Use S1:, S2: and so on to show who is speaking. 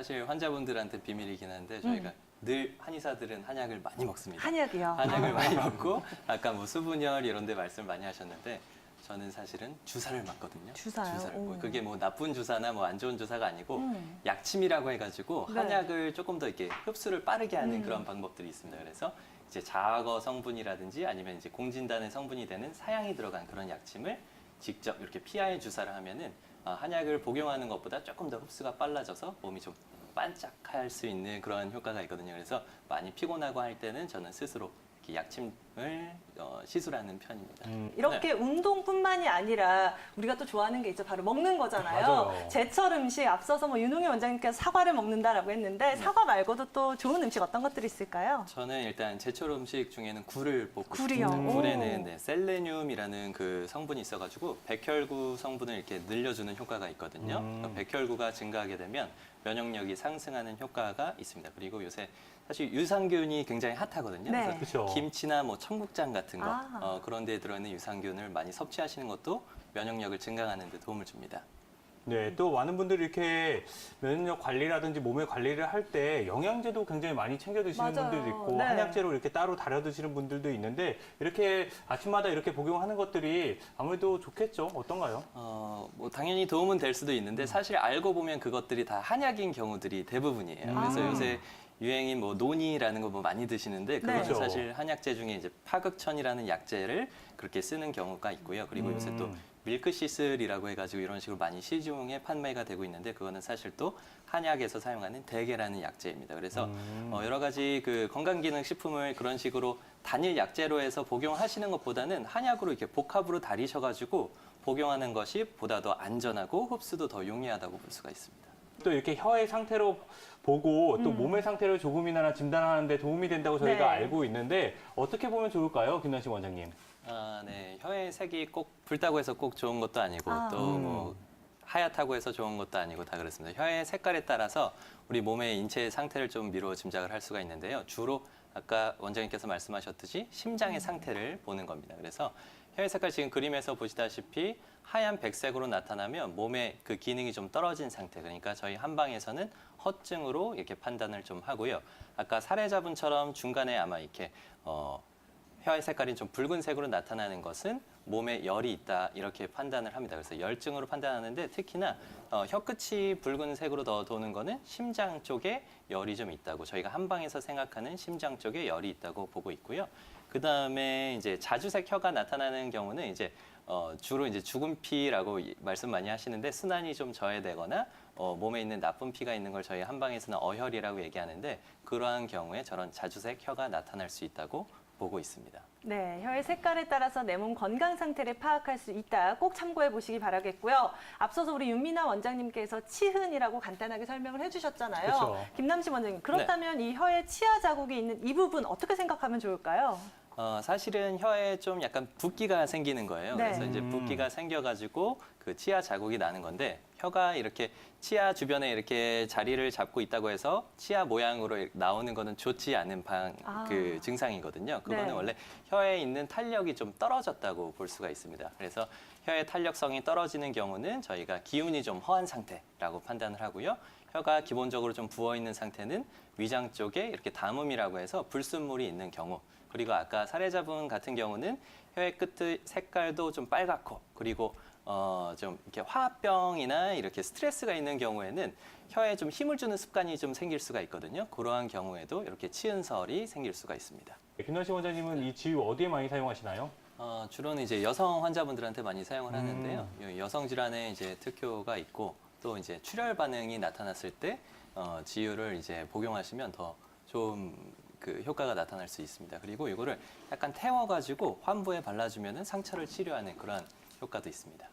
S1: 사실 환자분들한테 비밀이긴 한데 저희가 늘 한의사들은 한약을 많이 먹습니다.
S2: 한약이요.
S1: 한약을 많이 먹고 아까 뭐 수분열 이런 데 말씀 많이 하셨는데 저는 사실은 주사를 맞거든요.
S2: 주사요?
S1: 주사를.
S2: 오.
S1: 그게 뭐 나쁜 주사나 뭐 안 좋은 주사가 아니고 약침이라고 해가지고
S2: 네.
S1: 한약을 조금 더 이렇게 흡수를 빠르게 하는 그런 방법들이 있습니다. 그래서 이제 자거 성분이라든지 아니면 이제 공진단의 성분이 되는 사양이 들어간 그런 약침을 직접 이렇게 피하에 주사를 하면은 한약을 복용하는 것보다 조금 더 흡수가 빨라져서 몸이 좀 반짝할 수 있는 그런 효과가 있거든요. 그래서 많이 피곤하고 할 때는 저는 스스로 이렇게 약침을 시술하는 편입니다.
S2: 이렇게 운동뿐만이 아니라 우리가 또 좋아하는 게 있죠. 바로 먹는 거잖아요.
S3: 맞아요.
S2: 제철 음식 앞서서 뭐 윤홍희 원장님께서 사과를 먹는다라고 했는데 사과 말고도 또 좋은 음식 어떤 것들이 있을까요?
S1: 저는 일단 제철 음식 중에는 굴을 뽑고
S2: 굴이요?
S1: 싶습니다.
S2: 오.
S1: 굴에는 셀레늄이라는 그 성분이 있어가지고 백혈구 성분을 이렇게 늘려주는 효과가 있거든요. 그러니까 백혈구가 증가하게 되면 면역력이 상승하는 효과가 있습니다. 그리고 요새 사실 유산균이 굉장히 핫하거든요.
S2: 네.
S1: 그래서
S3: 그쵸.
S1: 김치나 뭐 청국장 같은 거
S2: 아.
S1: 그런 데에 들어있는 유산균을 많이 섭취하시는 것도 면역력을 증강하는 데 도움을 줍니다.
S3: 네, 또 많은 분들이 이렇게 면역력 관리라든지 몸의 관리를 할 때 영양제도 굉장히 많이 챙겨 드시는
S2: 맞아요.
S3: 분들도 있고
S2: 네.
S3: 한약재로 이렇게 따로 다려 드시는 분들도 있는데 이렇게 아침마다 이렇게 복용하는 것들이 아무래도 좋겠죠? 어떤가요?
S1: 뭐 당연히 도움은 될 수도 있는데 사실 알고 보면 그것들이 다 한약인 경우들이 대부분이에요. 그래서
S2: 아.
S1: 요새 유행인 뭐 논이라는 거 뭐 많이 드시는데 그거는
S2: 네.
S3: 그렇죠.
S1: 사실 한약재 중에 이제 파극천이라는 약재를 그렇게 쓰는 경우가 있고요. 그리고 요새 또 밀크시슬이라고 해가지고 이런 식으로 많이 시중에 판매가 되고 있는데 그거는 사실 또 한약에서 사용하는 대개라는 약재입니다. 그래서 여러 가지 그 건강기능식품을 그런 식으로 단일 약재로 해서 복용하시는 것보다는 한약으로 이렇게 복합으로 다리셔가지고 복용하는 것이 보다 더 안전하고 흡수도 더 용이하다고 볼 수가 있습니다.
S3: 또 이렇게 혀의 상태로 보고 또 몸의 상태를 조금이나마 진단하는 데 도움이 된다고 저희가
S2: 네.
S3: 알고 있는데 어떻게 보면 좋을까요? 김남식 원장님.
S1: 네. 혀의 색이 꼭 붉다고 해서 꼭 좋은 것도 아니고
S2: 아.
S1: 또 뭐 하얗다고 해서 좋은 것도 아니고 다 그렇습니다. 혀의 색깔에 따라서 우리 몸의 인체의 상태를 좀 미루어 짐작을 할 수가 있는데요. 주로 아까 원장님께서 말씀하셨듯이 심장의 상태를 보는 겁니다. 그래서 혀의 색깔 지금 그림에서 보시다시피 하얀 백색으로 나타나면 몸의 그 기능이 좀 떨어진 상태. 그러니까 저희 한방에서는 허증으로 이렇게 판단을 좀 하고요. 아까 사례자분처럼 중간에 아마 이렇게 혀의 색깔이 좀 붉은색으로 나타나는 것은 몸에 열이 있다 이렇게 판단을 합니다. 그래서 열증으로 판단하는데 특히나 혀끝이 붉은색으로 더 도는 거는 심장 쪽에 열이 좀 있다고 저희가 한방에서 생각하는 심장 쪽에 열이 있다고 보고 있고요. 그 다음에 이제 자주색 혀가 나타나는 경우는 이제 주로 이제 죽은 피라고 말씀 많이 하시는데 순환이 좀 저해되거나 몸에 있는 나쁜 피가 있는 걸 저희 한방에서는 어혈이라고 얘기하는데 그러한 경우에 저런 자주색 혀가 나타날 수 있다고 보고 있습니다.
S2: 네, 혀의 색깔에 따라서 내 몸 건강 상태를 파악할 수 있다. 꼭 참고해 보시기 바라겠고요. 앞서서 우리 윤미나 원장님께서 치흔이라고 간단하게 설명을 해주셨잖아요.
S3: 그렇죠.
S2: 김남식 원장님, 그렇다면 이 혀에 치아 자국이 있는 이 부분 어떻게 생각하면 좋을까요?
S1: 사실은 혀에 좀 약간 붓기가 생기는 거예요.
S2: 네.
S1: 그래서 이제 붓기가 생겨가지고 그 치아 자국이 나는 건데 혀가 이렇게 치아 주변에 이렇게 자리를 잡고 있다고 해서 치아 모양으로 나오는 거는 좋지 않은 그 증상이거든요. 그거는
S2: 네.
S1: 원래 혀에 있는 탄력이 좀 떨어졌다고 볼 수가 있습니다. 그래서 혀의 탄력성이 떨어지는 경우는 저희가 기운이 좀 허한 상태라고 판단을 하고요. 혀가 기본적으로 좀 부어 있는 상태는 위장 쪽에 이렇게 담음이라고 해서 불순물이 있는 경우. 그리고 아까 사례자분 같은 경우는 혀의 끝의 색깔도 좀 빨갛고 그리고 좀 이렇게 화병이나 이렇게 스트레스가 있는 경우에는 혀에 좀 힘을 주는 습관이 좀 생길 수가 있거든요. 그러한 경우에도 이렇게 치은설이 생길 수가 있습니다.
S3: 김남식 원장님은 이 지유 어디에 많이 사용하시나요?
S1: 주로는 이제 여성 환자분들한테 많이 사용을 하는데요. 여성 질환에 이제 특효가 있고 또 이제 출혈 반응이 나타났을 때 지유를 이제 복용하시면 더 좋은 그 효과가 나타날 수 있습니다. 그리고 이거를 약간 태워가지고 환부에 발라주면은 상처를 치료하는 그런 효과도 있습니다.